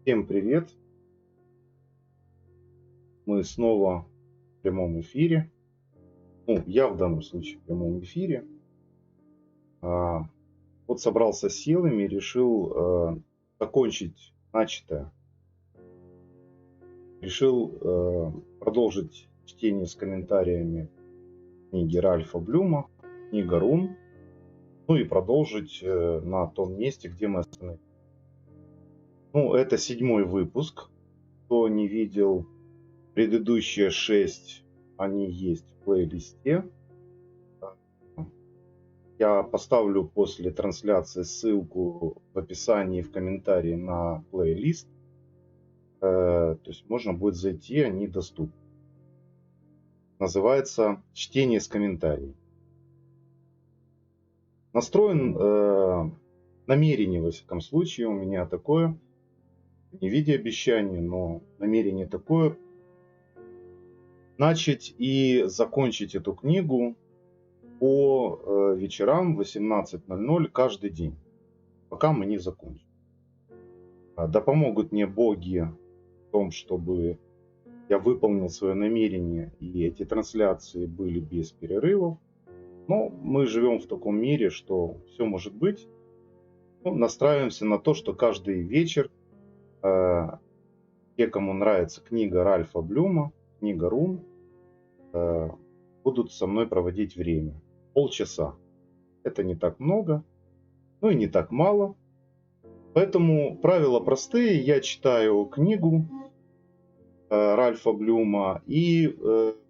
Всем привет! Мы снова в прямом эфире. Ну, я в данном случае в прямом эфире. А, Вот собрался с силами, решил закончить начатое. Решил продолжить чтение с комментариями книги Ральфа Блюма, книга Рун. Ну и продолжить на том месте, где мы остановились. Ну, это 7-й выпуск. Кто не видел, предыдущие 6, они есть в плейлисте. Я поставлю после трансляции ссылку в описании, в комментарии на плейлист. То есть можно будет зайти, они доступны. Называется «Чтение с комментарием». Настроен намерение, во всяком случае, у меня такое. Не в виде обещания, но намерение такое. Начать и закончить эту книгу по вечерам в 18:00 каждый день, пока мы не закончим. Да помогут мне боги в том, чтобы я выполнил свое намерение и эти трансляции были без перерывов. Но мы живем в таком мире, что все может быть. Ну, настраиваемся на то, что каждый вечер те, кому нравится книга Ральфа Блюма, книга Рун, будут со мной проводить время. Полчаса. Это не так много, но и не так мало. Поэтому правила простые. Я читаю книгу Ральфа Блюма и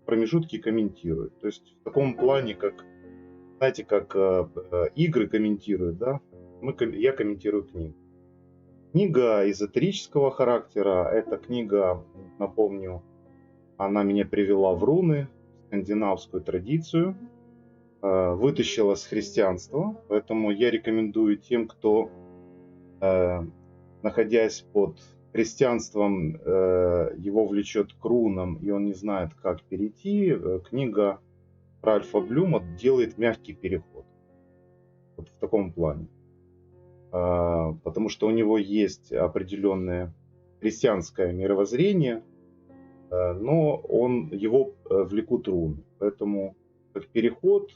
промежутки комментирую. То есть в таком плане, как, знаете, как игры комментируют, да? Я комментирую книгу. Книга эзотерического характера. Эта книга, напомню, она меня привела в руны, в скандинавскую традицию, вытащила с христианства. Поэтому я рекомендую тем, кто, находясь под христианством, его влечет к рунам, и он не знает, как перейти, книга Ральфа Блюма делает мягкий переход. Вот в таком плане. Потому что у него есть определенное христианское мировоззрение, но его влекут руны. Поэтому как переход,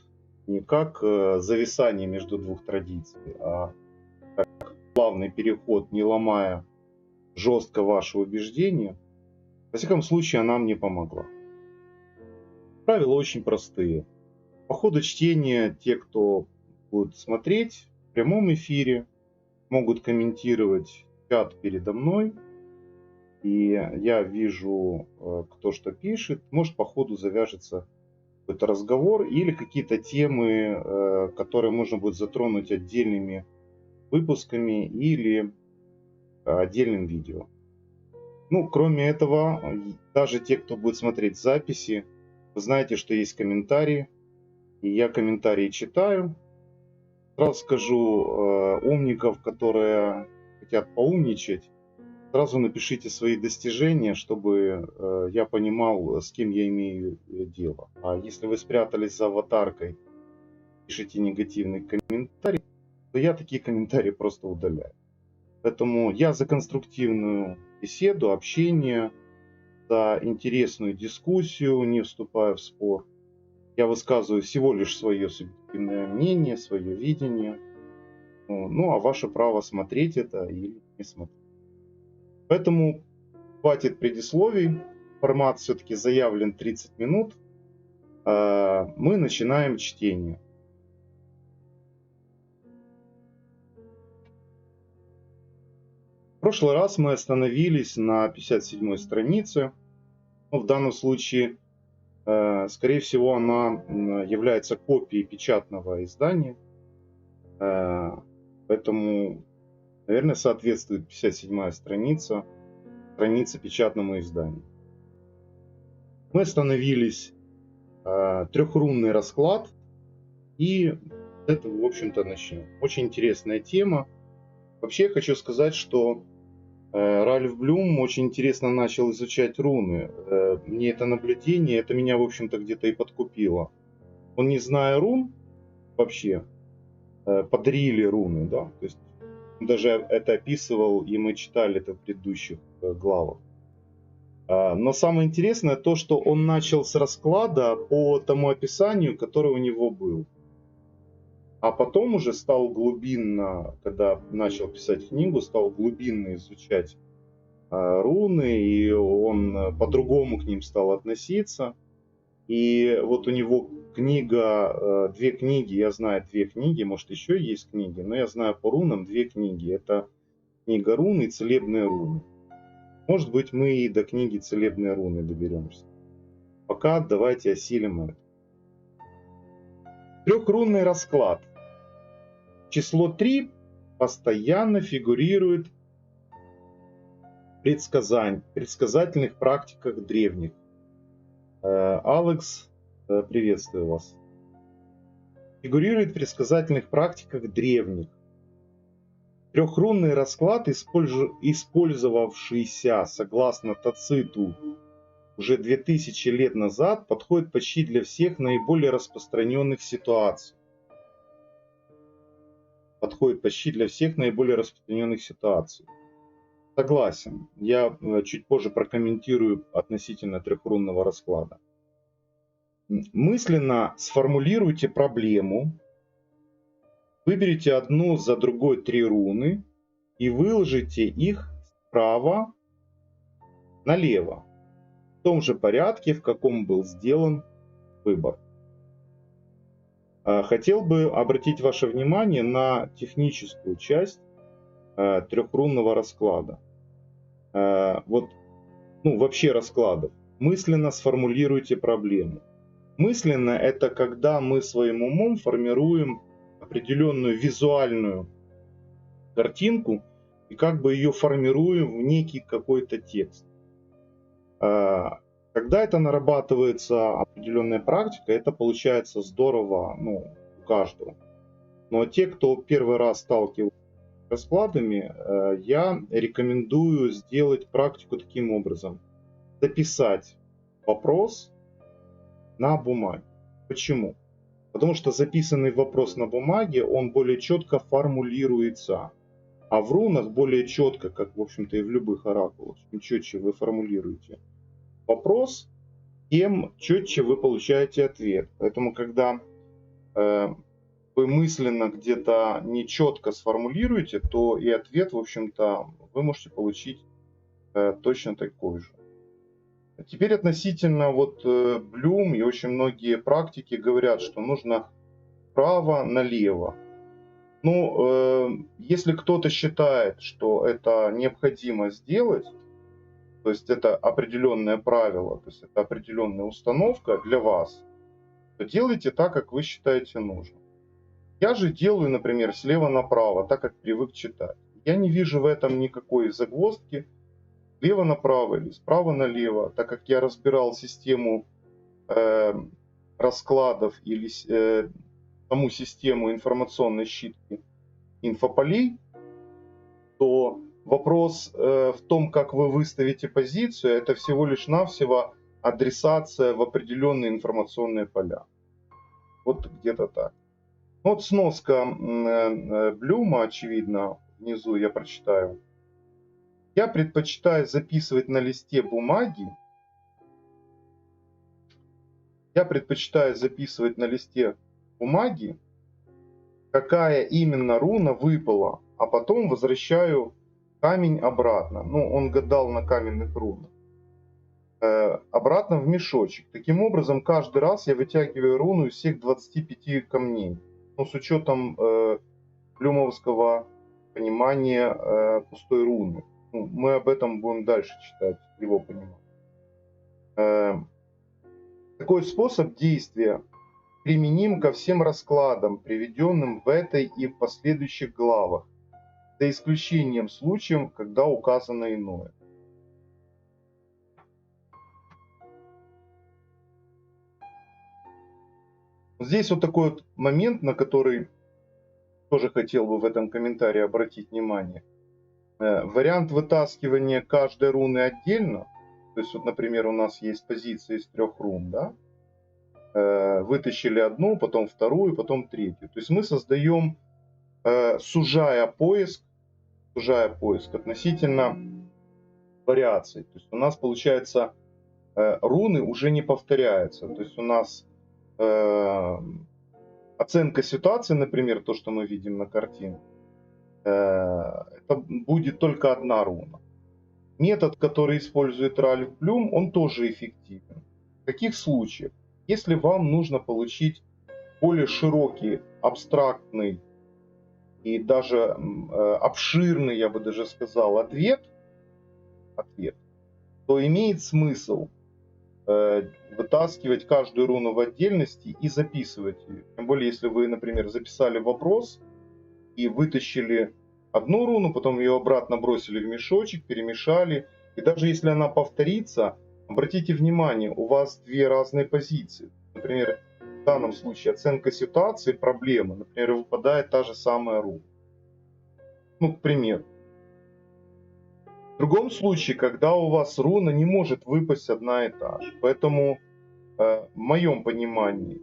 не как зависание между двух традиций, а как плавный переход, не ломая жестко ваши убеждения. Во всяком случае, она мне помогла. Правила очень простые. По ходу чтения те, кто будут смотреть в прямом эфире, могут комментировать чат передо мной. И я вижу, кто что пишет. Может, по ходу завяжется какой-то разговор или какие-то темы, которые можно будет затронуть отдельными выпусками или отдельным видео. Ну, кроме этого, даже те, кто будет смотреть записи, вы знаете, что есть комментарии, и я комментарии читаю. Сразу скажу, умников, которые хотят поумничать, сразу напишите свои достижения, чтобы я понимал, с кем я имею дело. А если вы спрятались за аватаркой, пишите негативный комментарий, то я такие комментарии просто удаляю. Поэтому я за конструктивную беседу, общение, за интересную дискуссию, не вступая в спор. Я высказываю всего лишь свое субъективное мнение, свое видение. Ну, а ваше право смотреть это или не смотреть. Поэтому хватит предисловий. Формат все-таки заявлен 30 минут. Мы начинаем чтение. В прошлый раз мы остановились на 57-й странице. В данном случае, скорее всего, она является копией печатного издания. Поэтому, наверное, соответствует 57-я страница печатному изданию. Мы остановились, трехрунный расклад, и это, в общем-то, начнем. Очень интересная тема. Вообще, я хочу сказать, что Ральф Блюм очень интересно начал изучать руны. Мне это наблюдение, это меня, в общем-то, где-то и подкупило. Он, не зная рун, вообще, подрили руны, да, то есть Даже это описывал, и мы читали это в предыдущих главах. Но самое интересное то, что он начал с расклада по тому описанию, которое у него было. А потом уже стал глубинно, когда начал писать книгу, стал глубинно изучать руны, и он по-другому к ним стал относиться. И вот у него книга, две книги, я знаю две книги, может еще есть книги, но я знаю по рунам две книги. Это книга рун и целебные руны. Может быть, мы и до книги целебные руны доберемся. Пока давайте осилим это. Трехрунный расклад. Число 3 постоянно фигурирует в предсказательных практиках древних. Алекс, приветствую вас. Фигурирует в предсказательных практиках древних. Трехрунный расклад, использовавшийся согласно Тациту уже 2000 лет назад, подходит почти для всех наиболее распространенных ситуаций. Согласен. Я чуть позже прокомментирую относительно трехрунного расклада. Мысленно сформулируйте проблему, выберите одну за другой 3 руны и выложите их справа налево, в том же порядке, в каком был сделан выбор. Хотел бы обратить ваше внимание на техническую часть трехрунного расклада. Вообще раскладов. Мысленно сформулируйте проблему. Мысленно — это когда мы своим умом формируем определенную визуальную картинку и как бы ее формируем в некий какой-то текст. Когда это нарабатывается определенная практика, это получается здорово, у каждого. Но те, кто первый раз сталкивается с раскладами, я рекомендую сделать практику таким образом. Записать вопрос на бумаге. Почему? Потому что записанный вопрос на бумаге, он более четко формулируется. А в рунах более четко, как, в общем-то, и в любых оракулах, чем четче вы формулируете вопрос, тем четче вы получаете ответ. Поэтому, когда вы мысленно где-то нечетко сформулируете, то и ответ, в общем-то, вы можете получить точно такой же. Теперь относительно Блюм и очень многие практики говорят, что нужно справа налево. Если кто-то считает, что это необходимо сделать, то есть это определенное правило, то есть это определенная установка для вас, то делайте так, как вы считаете нужным. Я же делаю, например, слева направо, так как привык читать. Я не вижу в этом никакой загвоздки. Слева направо или справа налево, так как я разбирал систему раскладов или саму систему информационной щитки инфополей, то вопрос в том, как вы выставите позицию, это всего лишь навсего адресация в определенные информационные поля. Вот где-то так. Вот сноска Блюма, очевидно, внизу я прочитаю. Я предпочитаю записывать на листе бумаги. Какая именно руна выпала, а потом возвращаю камень обратно. Он гадал на каменных рунах. Обратно в мешочек. Таким образом, каждый раз я вытягиваю руну из всех 25 камней. С учетом блюмовского понимания пустой руны. Мы об этом будем дальше читать, его понимание. Такой способ действия применим ко всем раскладам, приведенным в этой и в последующих главах, за исключением случаев, когда указано иное. Здесь вот такой вот момент, на который тоже хотел бы в этом комментарии обратить внимание. Вариант вытаскивания каждой руны отдельно, то есть, например, у нас есть позиция из 3 рун, да? Вытащили одну, потом вторую, потом третью. То есть мы создаем, сужая поиск, сужая поиск, относительно вариаций. То есть у нас получается руны уже не повторяются. То есть у нас оценка ситуации, например, то, что мы видим на картине, это будет только одна руна. Метод, который использует Ральф Блюм, он тоже эффективен. В каких случаях? Если вам нужно получить более широкий, абстрактный и даже обширный, я бы даже сказал, ответ, то имеет смысл вытаскивать каждую руну в отдельности и записывать ее. Тем более, если вы, например, записали вопрос и вытащили одну руну, потом ее обратно бросили в мешочек, перемешали. И даже если она повторится, обратите внимание, у вас две разные позиции. Например, в данном случае оценка ситуации, проблемы. Например, выпадает та же самая руна. Ну, к примеру. В другом случае, когда у вас руна не может выпасть одна и та же. Поэтому, в моем понимании,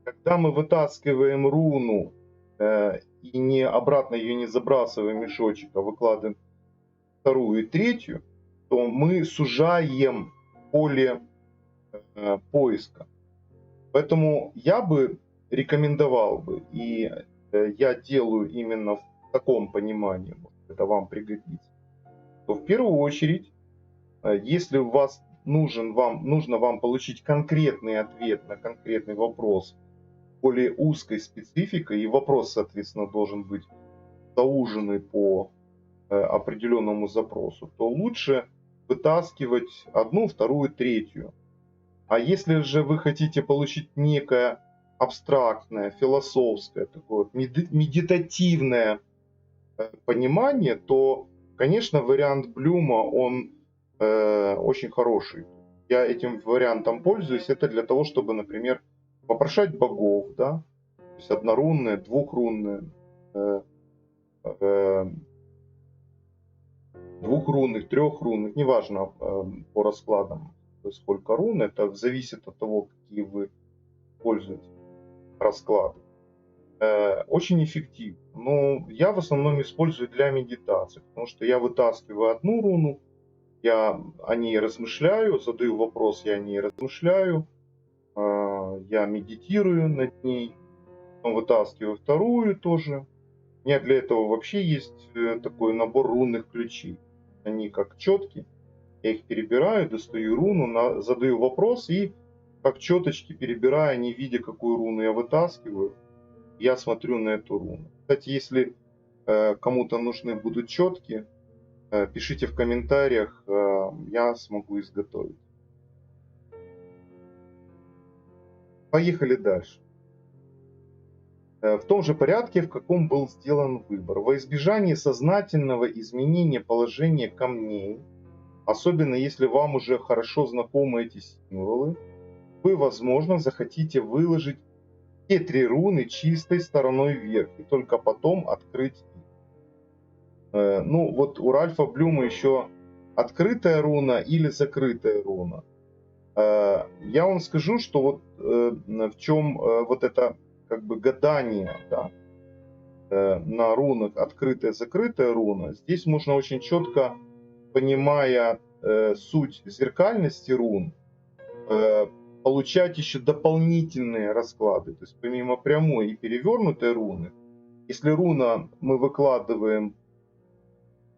когда мы вытаскиваем руну и не обратно ее не забрасываем в мешочек, а выкладываем вторую и третью, то мы сужаем поле поиска. Поэтому я бы рекомендовал бы, и я делаю именно в таком понимании, может, это вам пригодится, то в первую очередь, если у вас нужно вам получить конкретный ответ на конкретный вопрос, более узкой спецификой, и вопрос, соответственно, должен быть зауженный по определенному запросу, то лучше вытаскивать одну, вторую, третью. А если же вы хотите получить некое абстрактное, философское, такое медитативное понимание, то, конечно, вариант Блюма, он очень хороший. Я этим вариантом пользуюсь. Это для того, чтобы, например, вопрошать богов, да, то есть однорунные, двухрунные, двухрунных, трехрунных, неважно по раскладам, сколько рун, это зависит от того, какие вы используете расклады. Очень эффективно. Но я в основном использую для медитации, потому что я вытаскиваю одну руну, я о ней размышляю, задаю вопрос, я о ней размышляю, я медитирую над ней, потом вытаскиваю вторую тоже. У меня для этого вообще есть такой набор рунных ключей. Они как четки, я их перебираю, достаю руну, задаю вопрос и как четочки перебирая, не видя, какую руну я вытаскиваю, я смотрю на эту руну. Кстати, если кому-то нужны будут четки, пишите в комментариях, я смогу изготовить. Поехали дальше. В том же порядке, в каком был сделан выбор. Во избежание сознательного изменения положения камней, особенно если вам уже хорошо знакомы эти символы, вы, возможно, захотите выложить все три руны чистой стороной вверх и только потом открыть их. Ну, вот у Ральфа Блюма еще открытая руна или закрытая руна. Я вам скажу, что вот в чем вот это как бы гадание, да, на рунах открытая-закрытая руна. Здесь можно очень четко, понимая суть зеркальности рун, получать еще дополнительные расклады. То есть помимо прямой и перевернутой руны, если руна мы выкладываем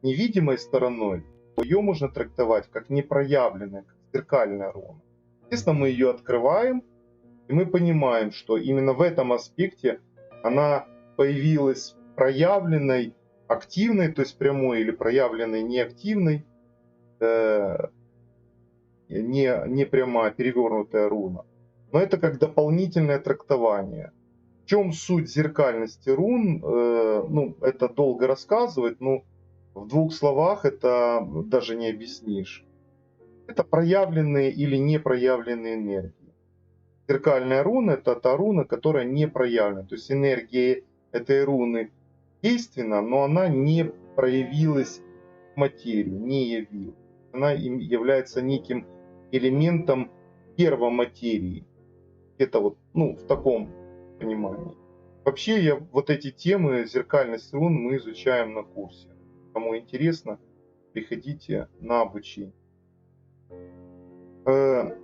невидимой стороной, то ее можно трактовать как непроявленная, как зеркальная руна. Естественно, мы ее открываем, и мы понимаем, что именно в этом аспекте она появилась проявленной, активной, то есть прямой, или проявленной неактивной, не прямая, перевернутая руна. Но это как дополнительное трактование. В чем суть зеркальности рун? Ну, это долго рассказывать, но в двух словах это даже не объяснишь. Это проявленные или непроявленные энергии. Зеркальная руна – это та руна, которая не проявлена. То есть энергия этой руны действенна, но она не проявилась в материю, не явилась. Она является неким элементом первоматерии. Это вот, ну, в таком понимании. Вообще, вот эти темы, зеркальность рун, мы изучаем на курсе. Кому интересно, приходите на обучение. Э,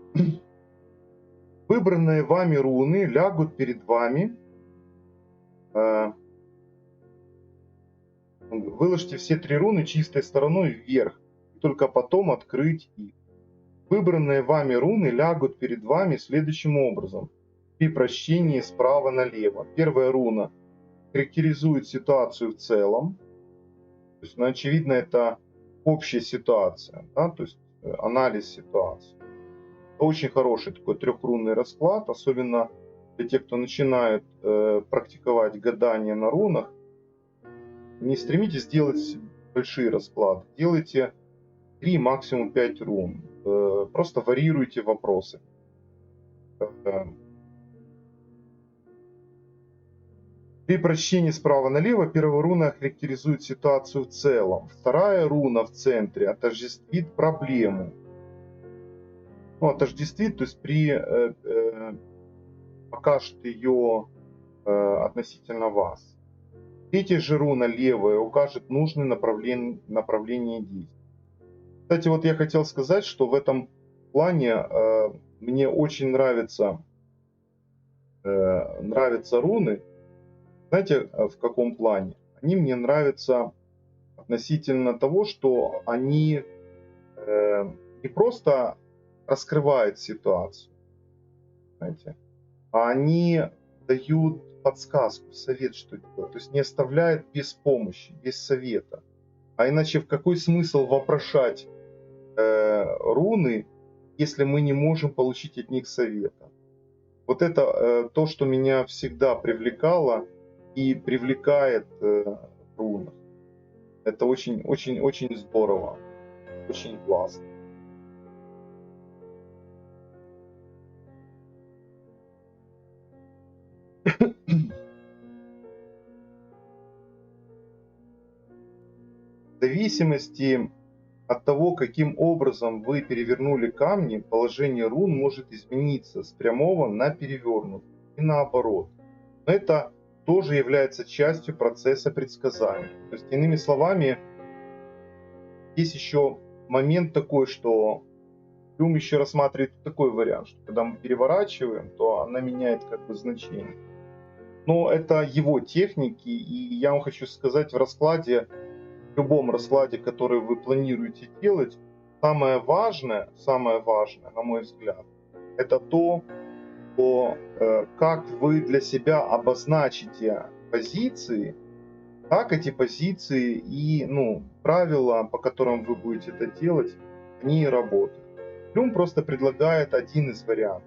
Выбранные вами руны лягут перед вами. Выложите все 3 руны чистой стороной вверх, и только потом открыть их. Выбранные вами руны лягут перед вами следующим образом. При прощении справа налево. Первая руна характеризует ситуацию в целом. То есть, ну, очевидно, это общая ситуация, да? То есть анализ ситуации. Очень хороший такой трехрунный расклад, особенно для тех, кто начинает практиковать гадание на рунах. Не стремитесь делать большие расклады, делайте 3, максимум 5 рун. Просто варьируйте вопросы. При прочтении справа налево первая руна характеризует ситуацию в целом. Вторая руна в центре отождествит проблему. Ну, отождествит, то есть покажет ее относительно вас. Третья же руна левая укажет нужное направление действий. Кстати, вот я хотел сказать, что в этом плане мне очень нравятся руны. Знаете, в каком плане? Они мне нравятся относительно того, что они не просто раскрывают ситуацию, знаете, а они дают подсказку, совет, что делать. То есть не оставляют без помощи, без совета. А иначе в какой смысл вопрошать руны, если мы не можем получить от них совета? Вот это то, что меня всегда привлекало и привлекает в рунах. Это очень здорово, очень классно. В зависимости от того, каким образом вы перевернули камни, положение рун может измениться с прямого на перевернутый и наоборот. Но это тоже является частью процесса предсказания. То есть, иными словами, есть еще момент такой, что Блюм еще рассматривает такой вариант, что когда мы переворачиваем, то она меняет как бы значение. Но это его техники, и я вам хочу сказать, в любом раскладе, который вы планируете делать, самое важное, на мой взгляд, это то, как вы для себя обозначите позиции, как эти позиции и правила, по которым вы будете это делать, они и работают. Блюм просто предлагает один из вариантов.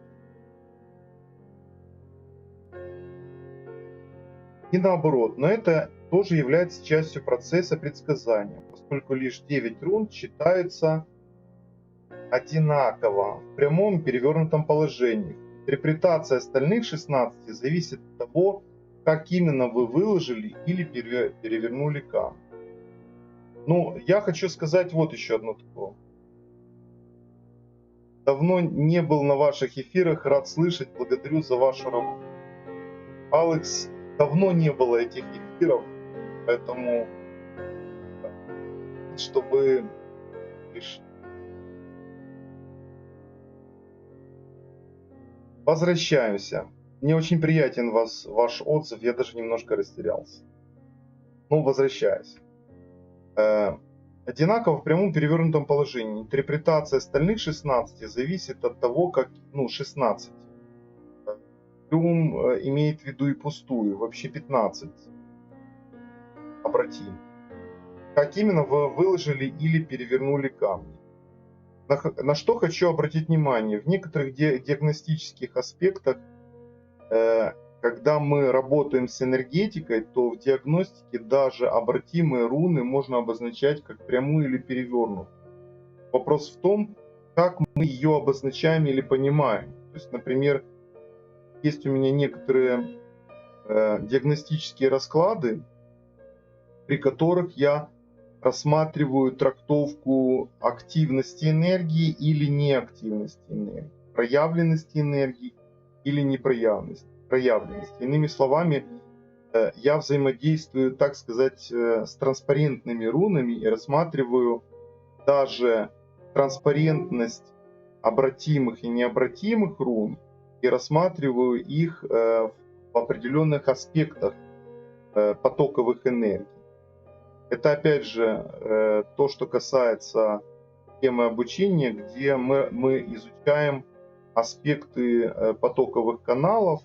И наоборот, но это тоже является частью процесса предсказания, поскольку лишь 9 рун читаются одинаково в прямом и перевернутом положении. Интерпретация остальных 16 зависит от того, как именно вы выложили или перевернули камень. Ну, я хочу сказать вот еще одно такое. Давно не был на ваших эфирах, рад слышать, благодарю за вашу работу. Алекс, давно не было этих эфиров, поэтому чтобы лишь... Возвращаемся. Мне очень приятен ваш отзыв, я даже немножко растерялся. Ну, возвращаюсь. Одинаково в прямом перевернутом положении. Интерпретация остальных 16 зависит от того, как... 16. Блюм имеет в виду и пустую, вообще 15. Обратим. Как именно вы выложили или перевернули камни. На что хочу обратить внимание. В некоторых диагностических аспектах, когда мы работаем с энергетикой, то в диагностике даже обратимые руны можно обозначать как прямую или перевернутую. Вопрос в том, как мы ее обозначаем или понимаем. То есть, например, есть у меня некоторые диагностические расклады, при которых я рассматриваю трактовку активности энергии или неактивности энергии, проявленности энергии или непроявленности. Иными словами, я взаимодействую, так сказать, с транспарентными рунами и рассматриваю даже транспарентность обратимых и необратимых рун и рассматриваю их в определенных аспектах потоковых энергий. Это опять же то, что касается темы обучения, где мы изучаем аспекты потоковых каналов,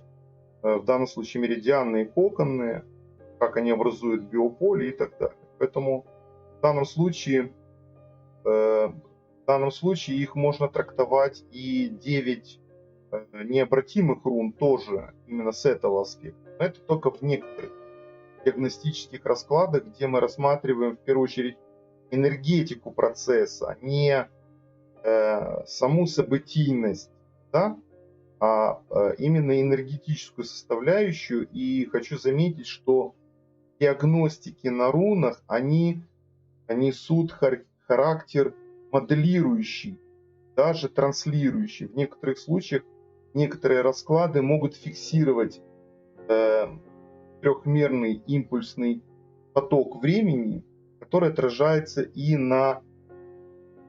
в данном случае меридианные и коконные, как они образуют биополе и так далее. Поэтому в данном случае их можно трактовать и 9 необратимых рун тоже именно с этого аспекта. Но это только в некоторых диагностических раскладах, где мы рассматриваем в первую очередь энергетику процесса, не саму событийность, да, а именно энергетическую составляющую. И хочу заметить, что диагностики на рунах, они несут характер моделирующий, даже транслирующий. В некоторых случаях некоторые расклады могут фиксировать трехмерный импульсный поток времени, который отражается и на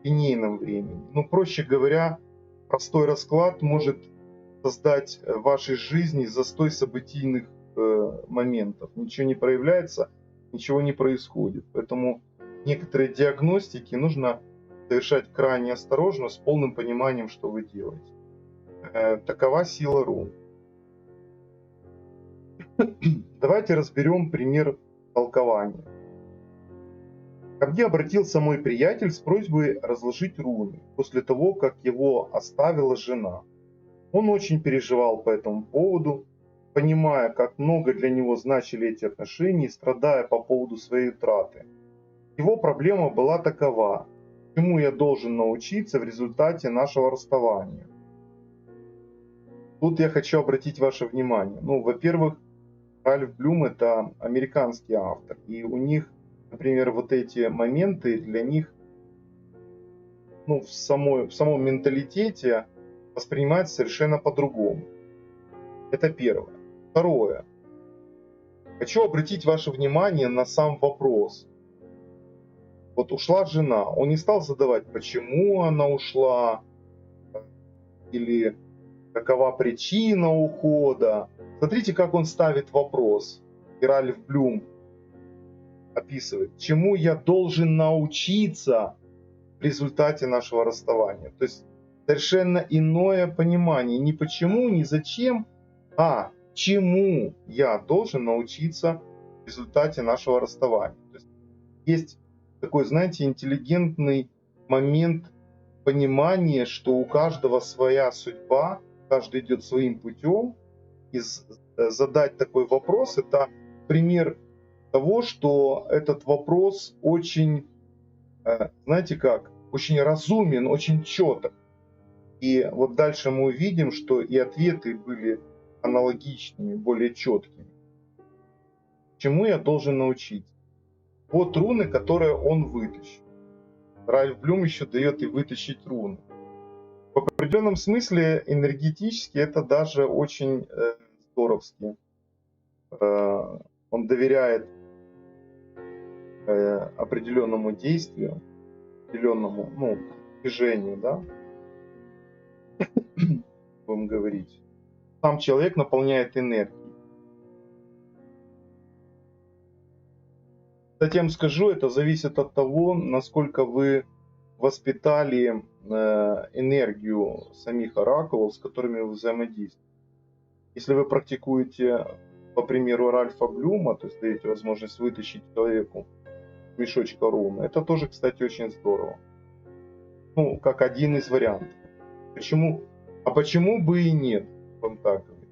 линейном времени. Ну, проще говоря, простой расклад может создать в вашей жизни застой событийных моментов. Ничего не проявляется, ничего не происходит. Поэтому некоторые диагностики нужно совершать крайне осторожно, с полным пониманием, что вы делаете. Такова сила рун. Давайте разберем пример толкования. Ко мне обратился мой приятель с просьбой разложить руны после того, как его оставила жена. Он очень переживал по этому поводу, понимая, как много для него значили эти отношения и страдая по поводу своей утраты. Его проблема была такова: чему я должен научиться в результате нашего расставания? Тут я хочу обратить ваше внимание. Ну, во-первых, Ральф Блюм — это американский автор, и у них, например, вот эти моменты для них, ну, в самом менталитете воспринимаются совершенно по-другому. Это первое. Второе. Хочу обратить ваше внимание на сам вопрос. Вот ушла жена, он не стал задавать, почему она ушла, или какова причина ухода. Смотрите, как он ставит вопрос. И Ральф Блюм описывает, чему я должен научиться в результате нашего расставания. То есть совершенно иное понимание. Не почему, не зачем, а чему я должен научиться в результате нашего расставания. То есть такой, знаете, интеллигентный момент понимания, что у каждого своя судьба, каждый идет своим путем. И задать такой вопрос — это пример того, что этот вопрос очень, знаете как, очень разумен, очень четок. И вот дальше мы увидим, что и ответы были аналогичными, более четкими. Чему я должен научиться? Вот руны, которые он вытащил. Ральф Блюм еще дает и вытащить руны. В определенном смысле энергетически это даже очень здоровски. Он доверяет определенному действию, определенному, ну, движению, да, будем говорить. Сам человек наполняет энергией. Затем скажу, это зависит от того, насколько вы воспитали энергию самих оракулов, с которыми вы взаимодействуете. Если вы практикуете, по примеру Ральфа Блюма, то есть даете возможность вытащить человеку мешочка рун, это тоже, кстати, очень здорово. Ну, как один из вариантов. Почему? А почему бы и нет? Он так говорит.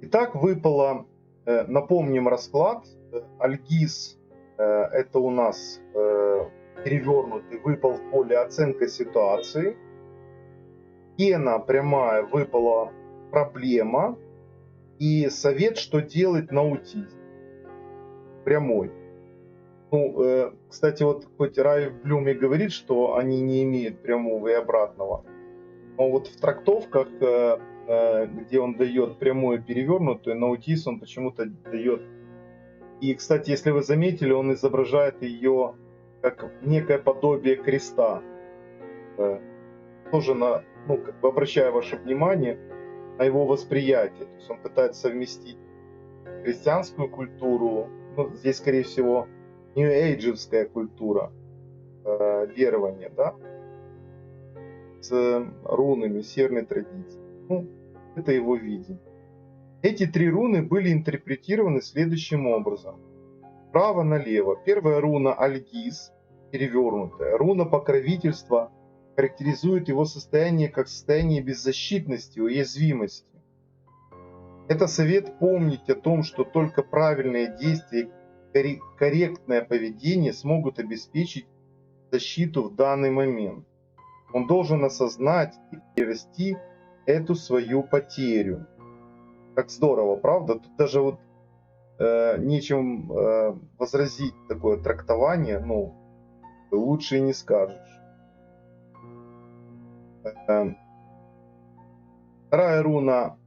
Итак, выпало, напомним расклад. Альгиз — это у нас перевернутый, выпал в поле оценка ситуации. Гена прямая, выпала проблема. И совет, что делать на аутизм. Прямой. Ну, кстати, вот хоть Ральф Блюм и говорит, что они не имеют прямого и обратного, но вот в трактовках где он дает прямую перевернутую, наутис он почему-то дает. И, кстати, если вы заметили, он изображает ее как некое подобие креста. Тоже ну, как бы обращая ваше внимание на его восприятие. То есть он пытается совместить христианскую культуру, ну, здесь, скорее всего, нью-эйджевская культура верования, да, с рунами северной традиции. Ну, это его видение. Эти 3 руны были интерпретированы следующим образом. Справа налево. Первая руна Альгиз, перевернутая. Руна покровительства характеризует его состояние как состояние беззащитности, уязвимости. Это совет помнить о том, что только правильные действия и корректное поведение смогут обеспечить защиту в данный момент. Он должен осознать и перерасти эту свою потерю. Как здорово, правда? Тут даже вот нечем возразить такое трактование, ну, лучше и не скажешь. Вторая руна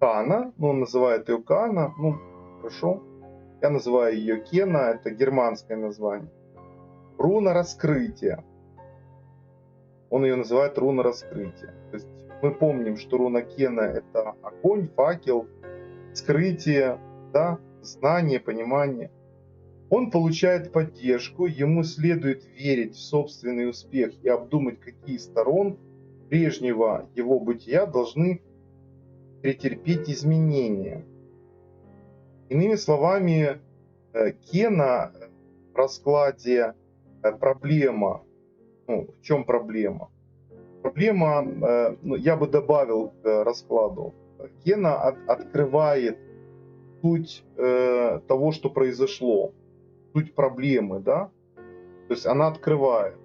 Кана, ну, он называет ее Кана, ну, хорошо. Я называю ее Кена, это германское название. Руна раскрытия. Он ее называет руна раскрытия. То есть мы помним, что руна Кена это огонь, факел, скрытие, да, знание, понимание. Он получает поддержку, ему следует верить в собственный успех и обдумать, какие сторон прежнего его бытия должны претерпеть изменения. Иными словами, Кена в раскладе проблема. Ну, в чем проблема? Проблема, ну, я бы добавил к раскладу, Кена открывает суть того, что произошло, суть проблемы, да? То есть она открывает.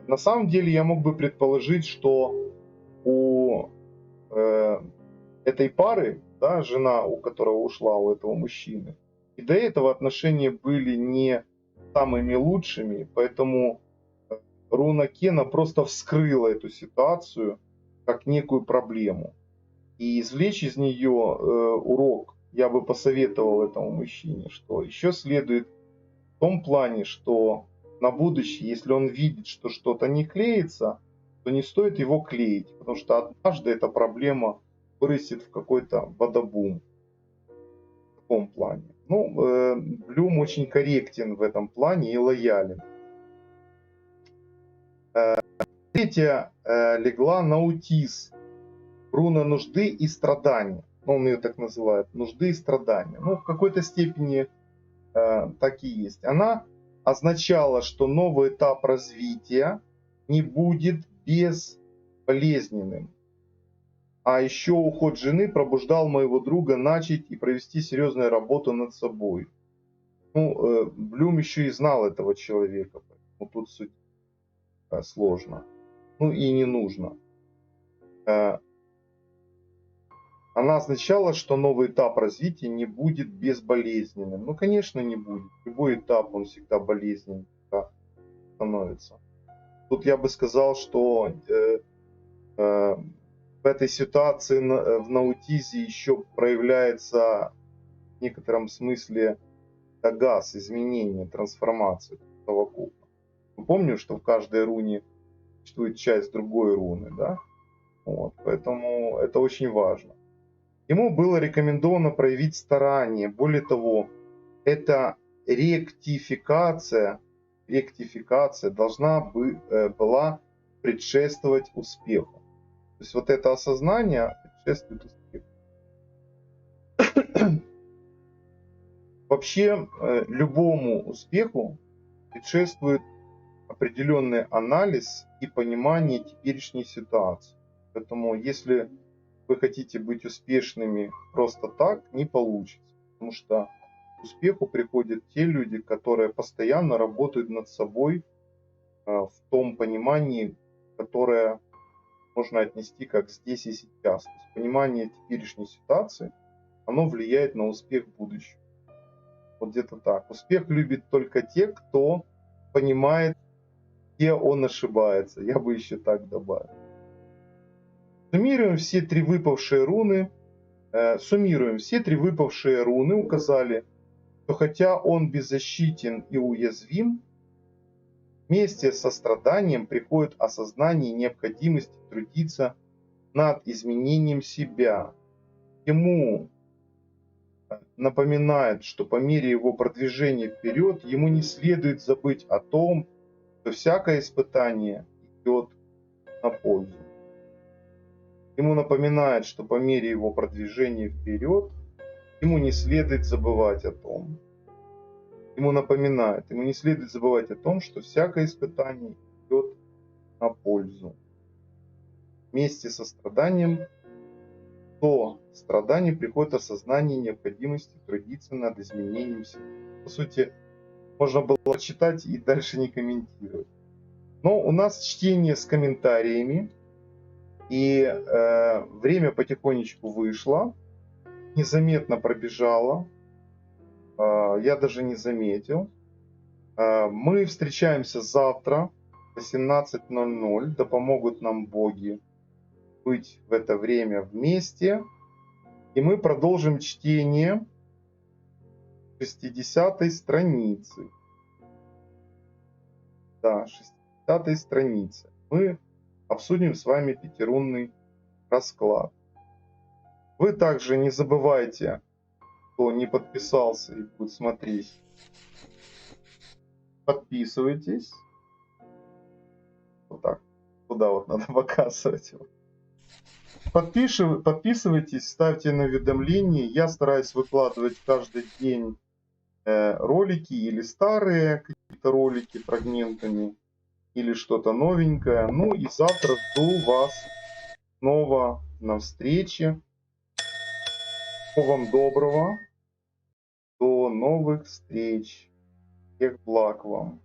На самом деле я мог бы предположить, что у этой пары, да, жена, у которого ушла, у этого мужчины, и до этого отношения были не самыми лучшими, поэтому руна Кена просто вскрыла эту ситуацию как некую проблему. И извлечь из нее урок я бы посоветовал этому мужчине, что еще следует в том плане, что на будущее, если он видит, что что-то не клеится, то не стоит его клеить, потому что однажды эта проблема вырастет в какой-то бадабум. В таком плане. Ну, Блюм очень корректен в этом плане и лоялен. Третья легла на аутиз. Руна нужды и страдания. Он ее так называет. Нужды и страдания. Ну, в какой-то степени так и есть. Она означала, что новый этап развития не будет безболезненным. А еще уход жены пробуждал моего друга начать и провести серьезную работу над собой. Ну, Блюм еще и знал этого человека. Поэтому тут суть сложно. Ну и не нужно. Она означала, что новый этап развития не будет безболезненным. Ну, конечно, не будет. Любой этап, он всегда болезненным становится. Тут я бы сказал, что в этой ситуации в наутизе еще проявляется в некотором смысле газ, изменение, трансформация совокупно. Мы помним, что в каждой руне существует часть другой руны, да? Вот, поэтому это очень важно. Ему было рекомендовано проявить старание. Более того, эта ректификация должна была предшествовать успеху. То есть вот это осознание предшествует успеху. Вообще любому успеху предшествует определенный анализ и понимание теперешней ситуации. Поэтому если вы хотите быть успешными просто так, не получится. Потому что к успеху приходят те люди, которые постоянно работают над собой в том понимании, которое можно отнести как здесь и сейчас. То есть понимание теперешней ситуации, оно влияет на успех в будущем. Вот где-то так. Успех любит только те, кто понимает, где он ошибается. Я бы еще так добавил. Суммируем все три выпавшие руны. Указали, что хотя он беззащитен и уязвим, вместе со страданием приходит осознание необходимости трудиться над изменением себя. Ему напоминает, что по мере его продвижения вперед, ему не следует забыть о том, что всякое испытание идет на пользу. Ему напоминает, что по мере его продвижения вперед, ему не следует забывать о том. Ему не следует забывать о том, что всякое испытание идет на пользу. Вместе со страданием, то страдание приходит осознание необходимости трудиться над изменением себя. По сути, можно было прочитать и дальше не комментировать. Но у нас чтение с комментариями, и время потихонечку вышло, незаметно пробежало, я даже не заметил. Мы встречаемся завтра в 18:00, да помогут нам боги быть в это время вместе. И мы продолжим чтение 60-й страницы. Да, 60-й страницы. Мы обсудим с вами пятирунный расклад. Вы также не забывайте, кто не подписался и будет смотреть, подписывайтесь. Вот так. Туда вот надо показывать его. Подписывайтесь, ставьте на уведомления. Я стараюсь выкладывать каждый день ролики или старые какие-то ролики фрагментами, или что-то новенькое. Ну и завтра жду вас снова на встрече. Всего вам доброго. До новых встреч. Всех благ вам.